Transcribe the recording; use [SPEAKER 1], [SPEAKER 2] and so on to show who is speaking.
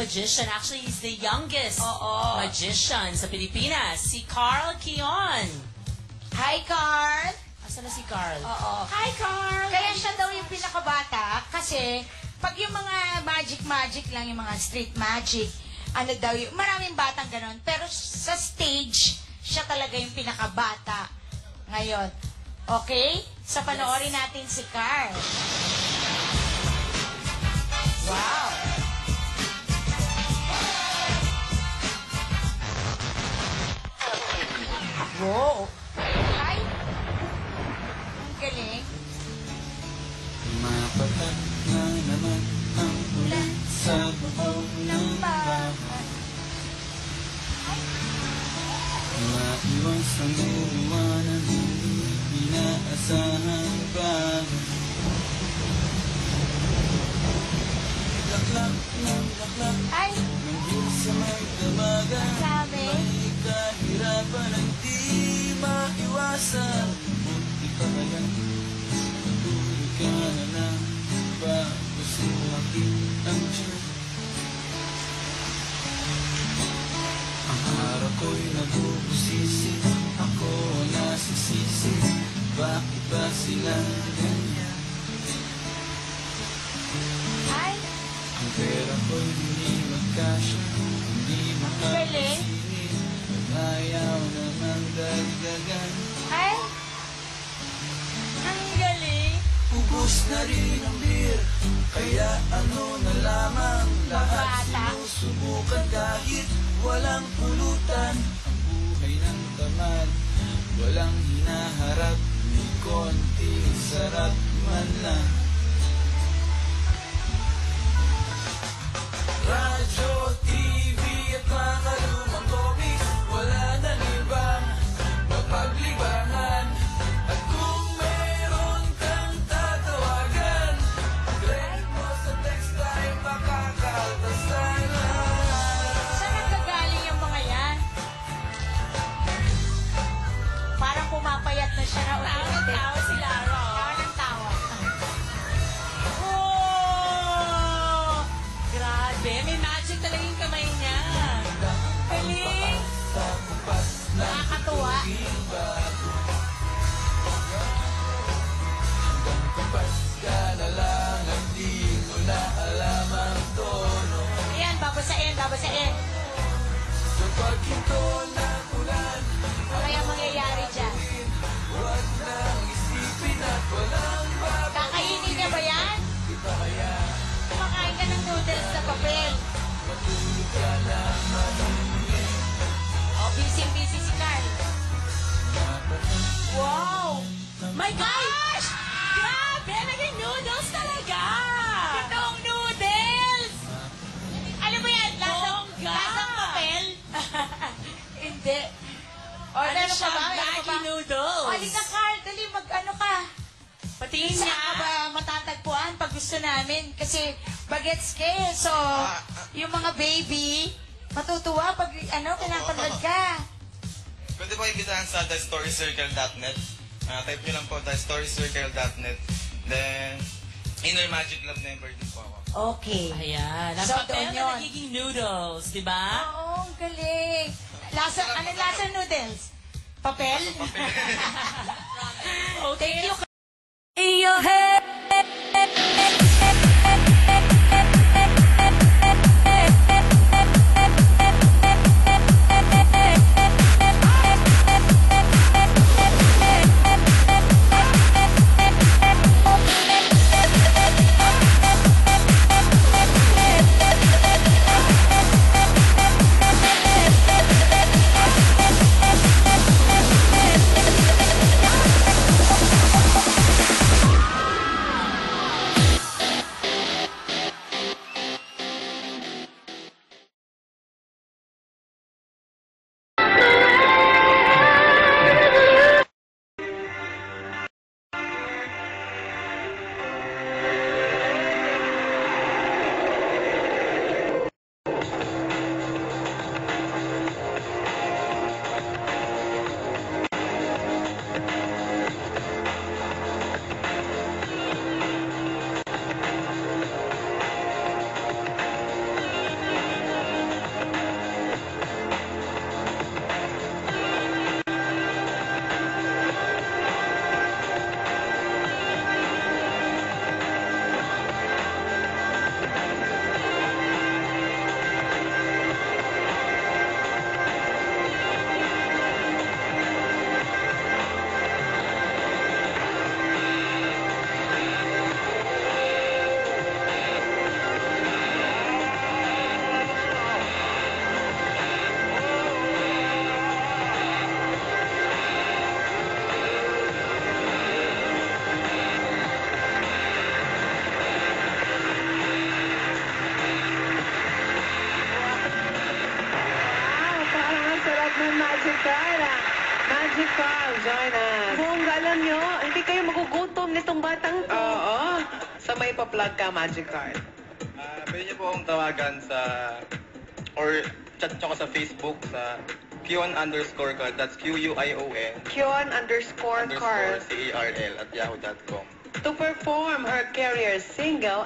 [SPEAKER 1] magician. Actually, he's the youngest magician sa Pilipinas. Si Carl Kion.
[SPEAKER 2] Hi, Carl!
[SPEAKER 1] Asan na si Carl?
[SPEAKER 2] Hi, Carl! Kaya siya daw yung pinakabata kasi pag yung mga magic lang, yung mga street magic, ano daw yung, maraming batang ganon. Pero sa stage, siya talaga yung pinakabata ngayon. Okay? So, panoorin natin si Carl. Wow! Wow! Ay! Ang galing.
[SPEAKER 3] Mapatak na naman ang ulan sa buhok ng bahay. Maiwas ang uwan ng hindi inaasahan pa. Laklak ng laklak
[SPEAKER 2] Ay!
[SPEAKER 3] nandun sa may damagan.
[SPEAKER 2] Sabi?
[SPEAKER 3] May kahirapan ang di maiwasan. Buti pa kaya patuloy ka na lang bago sumakit ang tiyan. Ang araw ko'y nabubusisi, ako nasisisi. Bakit ba sila ganyan?
[SPEAKER 2] Ay!
[SPEAKER 3] Ang pera ko'y hindi magkasya, hindi
[SPEAKER 2] Galing.
[SPEAKER 3] makakasingit. Ayaw naman dagdagan.
[SPEAKER 2] Ay! Ang galing!
[SPEAKER 3] Ubus na rin ang beer, kaya ano na lamang. Lahat
[SPEAKER 2] Bata.
[SPEAKER 3] sinusubukan kahit walang pulutan. Ang buhay ng tamad, walang hinaharap, may konting sarap man lang. Radyo, TV at mga lumang comics, wala na ibang mapaglibangan. At kung meron kang tatawagan, grade mo sa text time, makakakaltasan na.
[SPEAKER 2] Saan nagkagaling yung mga yan? Parang pumapayat na siya na ulit.
[SPEAKER 1] Tawa si Laro.
[SPEAKER 2] Tawa ng tawa.
[SPEAKER 1] Oh! Grabe. May magic talaga yung kamay niya. Galing.
[SPEAKER 2] Nakakatuwa.
[SPEAKER 3] Hanggang kapag ka na lang, hindi mo na alam ang tono.
[SPEAKER 2] Ayan, babasain.
[SPEAKER 3] Kapag ito na ulan,
[SPEAKER 2] Ano kaya mangyayari dyan?
[SPEAKER 3] huwag nang isipin at walang babago.
[SPEAKER 2] Kakainin niya ba yan?
[SPEAKER 3] Di ba kaya
[SPEAKER 2] Kumakain ka ng noodles sa papel.
[SPEAKER 3] matulog ka na mahinig?
[SPEAKER 2] Oh, busy si Carl. Wow!
[SPEAKER 1] My gosh! Grabe! Naging noodles talaga!
[SPEAKER 2] Totoong noodles! Alam mo yan,
[SPEAKER 1] Bongga!
[SPEAKER 2] lasang papel? Hindi. O,
[SPEAKER 1] Ano
[SPEAKER 2] meron
[SPEAKER 1] siya?
[SPEAKER 2] pa ba? Meron
[SPEAKER 1] Maggi
[SPEAKER 2] pa ba?
[SPEAKER 1] noodles.
[SPEAKER 2] O, halika Carl, dali, mag-ano ka.
[SPEAKER 1] Patingin
[SPEAKER 2] Saan
[SPEAKER 1] niya.
[SPEAKER 2] ka ba matatagpuan pag gusto namin? Kasi bagets ka eh. So, yung mga baby, matutuwa pag pinapanood ka.
[SPEAKER 4] Pwede po ibitahan sa thestoryscircle.net. Type nyo lang po thestoryscircle.net. Then, Inner Magic Love member din po ako.
[SPEAKER 2] Okay.
[SPEAKER 1] Ayan. Ang
[SPEAKER 2] So,
[SPEAKER 1] papel
[SPEAKER 2] doon
[SPEAKER 1] na
[SPEAKER 2] yun.
[SPEAKER 1] nagiging noodles, di ba?
[SPEAKER 2] Oo, ang galing. Ano lasa noodles? Papel?
[SPEAKER 1] Okay.
[SPEAKER 2] Thank you.
[SPEAKER 1] In your head.
[SPEAKER 5] Carl. Magic Carl, join us. Kung alam nyo, hindi kayo magugutom nitong batang to. Oo. Sa may pa-plug ka, Magic Carl.
[SPEAKER 4] Pwede niyo po akong tawagan sa, or chat nyo ko sa Facebook sa Kion_Carl. That's Q-U-I-O-N
[SPEAKER 5] Kion_Carl.
[SPEAKER 4] _CARL at yahoo.com.
[SPEAKER 5] To perform her career single,